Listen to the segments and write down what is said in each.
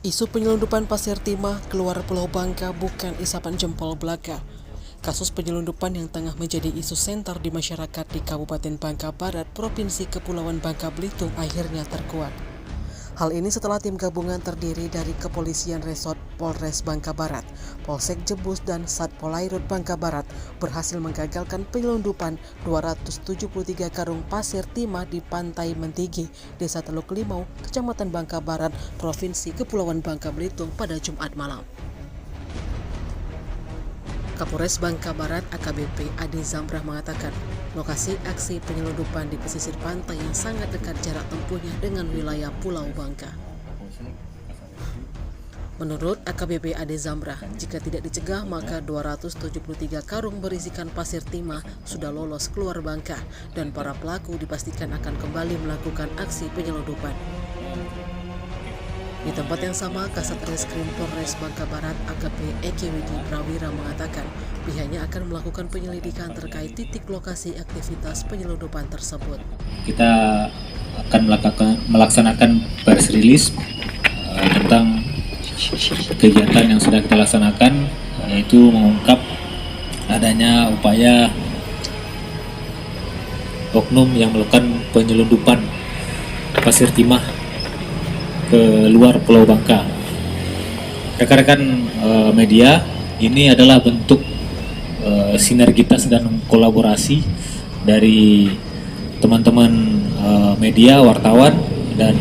Isu penyelundupan pasir timah keluar Pulau Bangka bukan isapan jempol belaka. Kasus penyelundupan yang tengah menjadi isu senter di masyarakat di Kabupaten Bangka Barat, Provinsi Kepulauan Bangka Belitung akhirnya terkuat. Hal ini setelah tim gabungan terdiri dari Kepolisian Resort Polres Bangka Barat, Polsek Jebus, dan Satpol Airut Bangka Barat berhasil menggagalkan penyelundupan 273 karung pasir timah di Pantai Mentigi, Desa Teluk Limau, Kecamatan Bangka Barat, Provinsi Kepulauan Bangka Belitung pada Jumat malam. Kapolres Bangka Barat AKBP Ade Zambrah mengatakan, lokasi aksi penyelundupan di pesisir pantai yang sangat dekat jarak tempuhnya dengan wilayah Pulau Bangka. Menurut AKBP Ade Zambrah, jika tidak dicegah maka 273 karung berisikan pasir timah sudah lolos keluar Bangka dan para pelaku dipastikan akan kembali melakukan aksi penyelundupan. Di tempat yang sama, Kasat Reskrim Polres Bangka Barat AKP Eki Widi Prawira mengatakan pihaknya akan melakukan penyelidikan terkait titik lokasi aktivitas penyelundupan tersebut. Kita akan melaksanakan press release tentang kegiatan yang sudah kita laksanakan, yaitu mengungkap adanya upaya oknum yang melakukan penyelundupan pasir timah ke luar Pulau Bangka. Rekan-rekan media, ini adalah bentuk sinergitas dan kolaborasi dari teman-teman media, wartawan, dan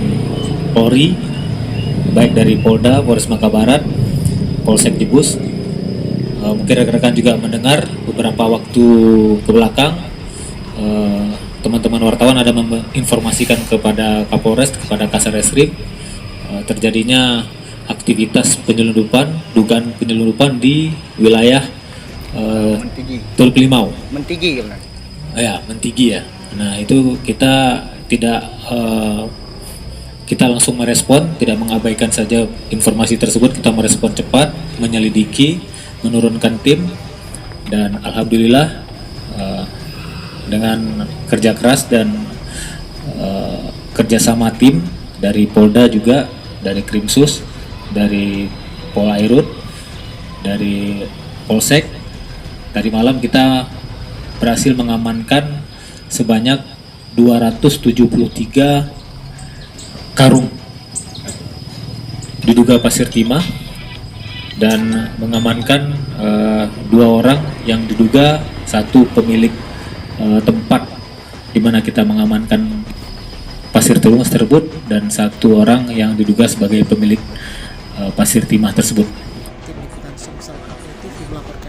Polri, baik dari Polda, Polres Bangka Barat, Polsek Jebus. Mungkin rekan-rekan juga mendengar beberapa waktu ke belakang teman-teman wartawan ada menginformasikan kepada Kapolres, kepada Kasat Reskrim terjadinya aktivitas penyelundupan, dugaan penyelundupan di wilayah Teluk Limau. Mentigi kan? Ya, Mentigi ya. Nah, itu kita tidak kita langsung merespon, tidak mengabaikan saja informasi tersebut. Kita merespon cepat, menyelidiki, menurunkan tim, dan alhamdulillah dengan kerja keras dan kerjasama tim dari Polda juga, dari Krimsus, dari Pol Airut, dari Polsek. Tadi malam kita berhasil mengamankan sebanyak 273 karung diduga pasir timah dan mengamankan 2 orang yang diduga, satu pemilik tempat di mana kita mengamankan pasir timah tersebut dan 1 orang yang diduga sebagai pemilik pasir timah tersebut. Tim Liputan Sumsel TV melaporkan.